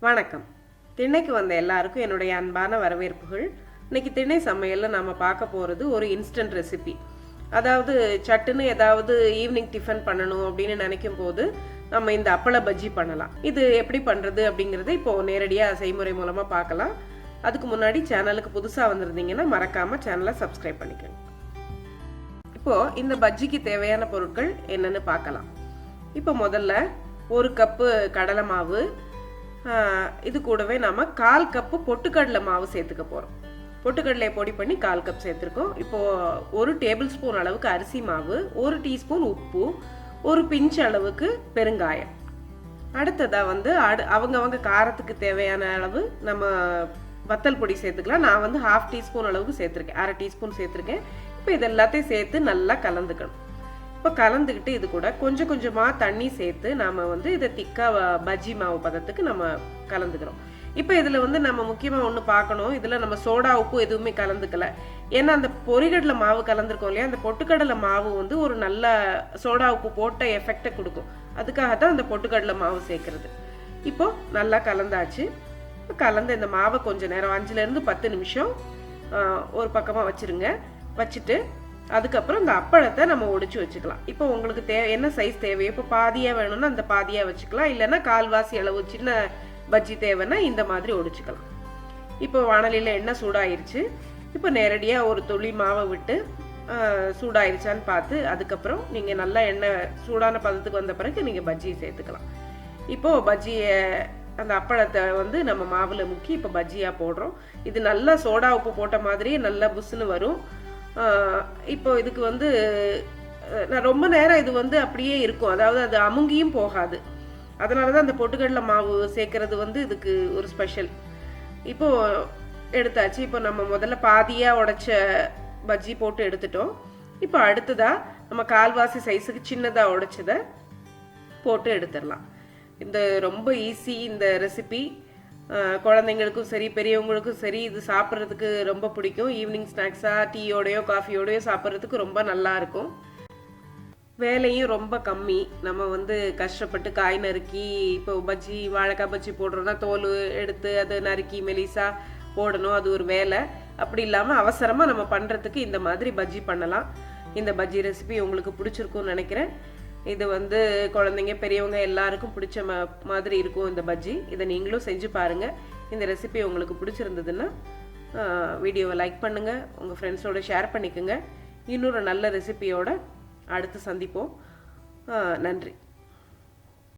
வணக்கம். திண்ணைக்கு வந்த எல்லாருக்கும் என்னுடைய அன்பான வரவேற்புகள். இன்னைக்கு திண்ணை சமையல்ல நாம பார்க்க போறது ஒரு இன்ஸ்டன்ட் ரெசிபி. அதாவது சட்டுன்னு ஏதாவது ஈவினிங் டிஃபன் பண்ணணும் அப்படின்னு நினைக்கும் போது நம்ம இந்த அப்பள பஜ்ஜி பண்ணலாம். இது எப்படி பண்றது அப்படிங்கறத இப்போ நேரடியா செய்முறை மூலமா பார்க்கலாம். அதுக்கு முன்னாடி சேனலுக்கு புதுசா வந்திருந்தீங்கன்னா மறக்காம சேனலை சப்ஸ்கிரைப் பண்ணிக்கோங்க. இப்போ இந்த பஜ்ஜிக்கு தேவையான பொருட்கள் என்னன்னு பார்க்கலாம். இப்போ முதல்ல 1 கப்பு கடலை மாவு, இது கூடவே நாம 1/4 கப்பு பொட்டுக்கடலை மாவு சேர்த்துக்க போறோம். பொட்டுக்கடலையை பொடி பண்ணி 1/4 கப் சேர்த்துருக்கோம். இப்போ 1 டேபிள் ஸ்பூன் அளவுக்கு அரிசி மாவு, 1 டீஸ்பூன் உப்பு, 1 பிஞ்ச் அளவுக்கு பெருங்காயம். அடுத்ததா அவங்கவங்க காரத்துக்கு தேவையான அளவு நம்ம வத்தல் பொடி சேர்த்துக்கலாம். நான் 1/2 டீஸ்பூன் அளவுக்கு சேர்த்துருக்கேன், 1/2 டீஸ்பூன் சேர்த்துருக்கேன். இப்போ இது எல்லாத்தையும் சேர்த்து நல்லா கலந்துக்கணும். இப்போ கலந்துக்கிட்டு இது கூட கொஞ்சம் கொஞ்சமாக தண்ணி சேர்த்து நாம் இதை திக்காக பஜ்ஜி மாவு பதத்துக்கு நம்ம கலந்துக்கிறோம். இப்போ இதில் நம்ம முக்கியமாக ஒன்று பார்க்கணும், இதில் நம்ம சோடா உப்பு எதுவுமே கலந்துக்கல. ஏன்னா அந்த பொரிகடலை மாவு கலந்துருக்கோம் இல்லையா, அந்த பொட்டுக்கடலை மாவு ஒரு நல்ல சோடா உப்பு போட்ட எஃபெக்டை கொடுக்கும். அதுக்காகத்தான் அந்த பொட்டுக்கடலை மாவு சேர்க்கறது. இப்போ நல்லா கலந்தாச்சு. கலந்து இந்த மாவை கொஞ்சம் நேரம் 5லேருந்து 10 நிமிஷம் ஒரு பக்கமாக வச்சுருங்க. வச்சுட்டு அதுக்கப்புறம் இந்த அப்பளத்தை நம்ம ஒடிச்சு வச்சுக்கலாம். இப்போ உங்களுக்கு என்ன சைஸ் தேவையோ, இப்போ பாதியாக வேணும்னா அந்த பாதியாக வச்சுக்கலாம், இல்லைன்னா கால்வாசி அளவு சின்ன பஜ்ஜி தேவைன்னா இந்த மாதிரி ஒடிச்சுக்கலாம். இப்போ வானலியில் எண்ணெய் சூடாயிருச்சு. இப்போ நேரடியாக ஒரு துளி மாவை விட்டு சூடாயிருச்சான்னு பார்த்து அதுக்கப்புறம் நீங்கள் நல்லா எண்ணெய் சூடான பதத்துக்கு வந்த பிறகு நீங்கள் பஜ்ஜியை சேர்த்துக்கலாம். இப்போது பஜ்ஜியை அந்த அப்பளத்தை நம்ம மாவில் முக்கி இப்போ பஜ்ஜியாக போடுறோம். இது நல்லா சோடா உப்பு போட்ட மாதிரியே நல்லா புஷ்ஷுன்னு வரும். இப்போ இதுக்கு நான் ரொம்ப நேரம் இது அப்படியே இருக்கும், அதாவது அது அமுங்கியும் போகாது. அதனால தான் அந்த பொட்டுக்கடலை மாவு சேர்க்கறது இதுக்கு ஒரு ஸ்பெஷல். இப்போ எடுத்தாச்சு. இப்போ நம்ம முதல்ல பாதியாக உடைச்ச பஜ்ஜி போட்டு எடுத்துட்டோம். இப்போ அடுத்ததா நம்ம கால்வாசி சைஸுக்கு சின்னதாக உடைச்சதை போட்டு எடுத்துடலாம். இந்த ரொம்ப ஈஸி இந்த ரெசிபி. குழந்தைங்களுக்கும் சரி பெரியவங்களுக்கும் சரி இது சாப்பிட்றதுக்கு ரொம்ப பிடிக்கும். ஈவினிங் ஸ்நாக்ஸாக டீயோடையோ காஃபியோடையோ சாப்பிட்றதுக்கு ரொம்ப நல்லா இருக்கும். வேலையும் ரொம்ப கம்மி. நம்ம கஷ்டப்பட்டு காய் நறுக்கி, இப்போ பஜ்ஜி வாழைக்காய் பஜ்ஜி போடுறோன்னா தோல் எடுத்து அதை நறுக்கி மெலிசா போடணும், அது ஒரு வேலை. அப்படி இல்லாமல் அவசரமாக நம்ம பண்ணுறதுக்கு இந்த மாதிரி பஜ்ஜி பண்ணலாம். இந்த பஜ்ஜி ரெசிபி உங்களுக்கு பிடிச்சிருக்கும்னு நினைக்கிறேன். இது குழந்தைங்க பெரியவங்க எல்லாருக்கும் பிடிச்ச மாதிரி இருக்கும் இந்த பஜ்ஜி. இதை நீங்களும் செஞ்சு பாருங்கள். இந்த ரெசிபி உங்களுக்கு பிடிச்சிருந்ததுன்னா வீடியோவை லைக் பண்ணுங்கள், உங்கள் ஃப்ரெண்ட்ஸோட ஷேர் பண்ணிக்கோங்க. இன்னொரு நல்ல ரெசிபியோட அடுத்து சந்திப்போம். நன்றி.